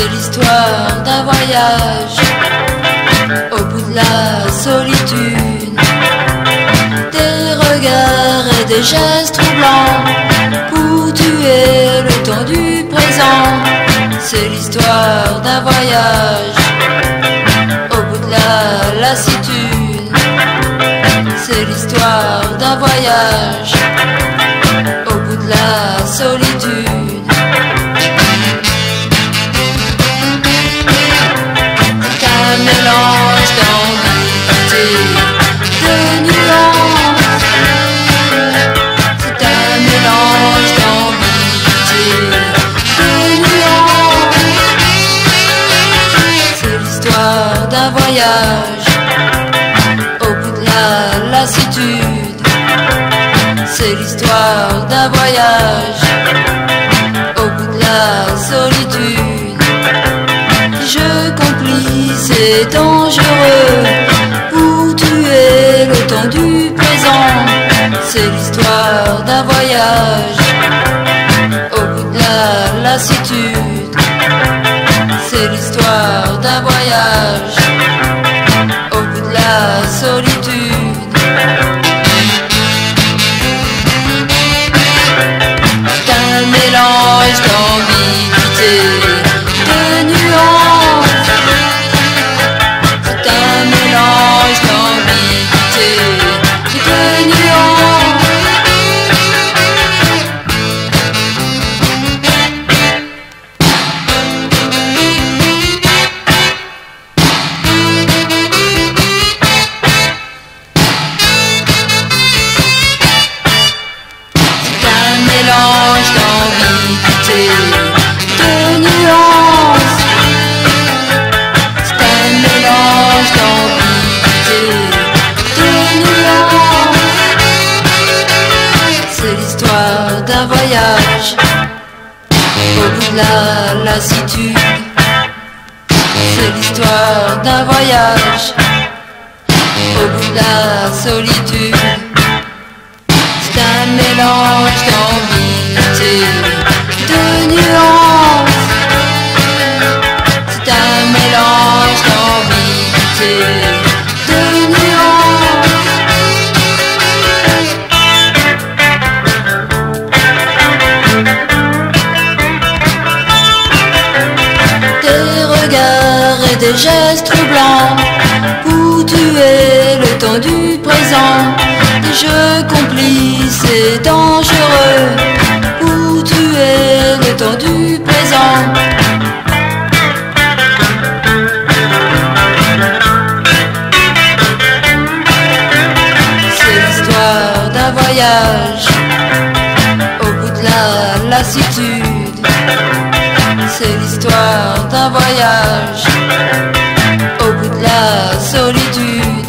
C'est l'histoire d'un voyage au bout de la solitude, des regards et des gestes troublants pour tuer le temps du présent. C'est l'histoire d'un voyage au bout de la lassitude. C'est l'histoire d'un voyage au bout de la solitude. C'est un mélange d'ambiguïté, de nuances. C'est un mélange d'ambiguïté, de nuances. C'est l'histoire d'un voyage au bout de la lassitude. C'est l'histoire d'un voyage au bout de la solitude. Jeu complice et dangereux pour tuer le temps du présent. C'est l'histoire d'un voyage au bout de la lassitude. C'est l'histoire d'un voyage au bout de la solitude. C'est un mélange d'ambiguïté, de nuances. C'est un mélange d'ambiguïté, de nuances. C'est un mélange d'ambiguïté, de nuances. C'est un mélange d'ambiguïté, de nuances. C'est l'histoire d'un voyage au bout de la lassitude. C'est l'histoire d'un voyage au bout de la solitude. C'est un mélange d'ambiguïté, de nuances. C'est un mélange d'ambiguïté, de nuances. Des regards et des gestes troublants pour tuer le temps du présent. Des jeux complices et dangereux pour tuer le temps du présent. C'est l'histoire d'un voyage au bout de la lassitude. C'est l'histoire d'un voyage au bout de la solitude.